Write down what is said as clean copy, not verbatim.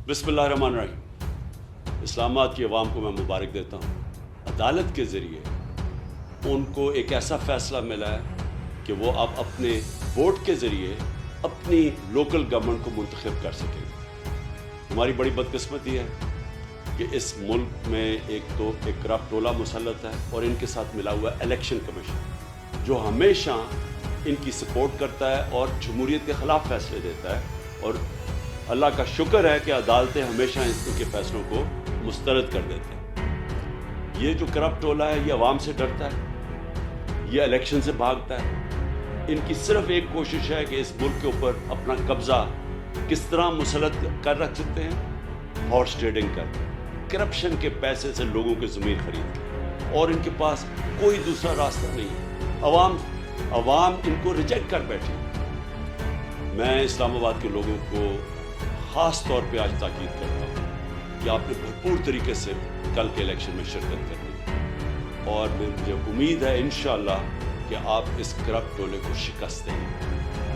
بسم اللہ الرحمن الرحیم. اسلام آباد کی عوام کو میں مبارک دیتا ہوں. عدالت کے ذریعے ان کو ایک ایسا فیصلہ ملا ہے کہ وہ اب اپنے ووٹ کے ذریعے اپنی لوکل گورنمنٹ کو منتخب کر سکیں گے. ہماری بڑی بدقسمتی ہے کہ اس ملک میں ایک کرپٹ ٹولہ مسلط ہے اور ان کے ساتھ ملا ہوا الیکشن کمیشن جو ہمیشہ ان کی سپورٹ کرتا ہے اور جمہوریت کے خلاف فیصلے دیتا ہے. اور اللہ کا شکر ہے کہ عدالتیں ہمیشہ ان کے فیصلوں کو مسترد کر دیتے ہیں. یہ جو کرپٹ ٹولہ ہے یہ عوام سے ڈرتا ہے, یہ الیکشن سے بھاگتا ہے. ان کی صرف ایک کوشش ہے کہ اس ملک کے اوپر اپنا قبضہ کس طرح مسلط کر رکھ سکتے ہیں, ہارس ٹریڈنگ کر, کرپشن کے پیسے سے لوگوں کی زمین خرید کے, اور ان کے پاس کوئی دوسرا راستہ نہیں ہے. عوام ان کو ریجیکٹ کر بیٹھی. میں اسلام آباد کے لوگوں کو خاص طور پہ آج تاکید کرتا ہوں کہ آپ نے بھرپور طریقے سے کل کے الیکشن میں شرکت کرنی ہے, اور مجھے امید ہے انشاءاللہ کہ آپ اس کرپٹ ٹولے کو شکست دیں گے.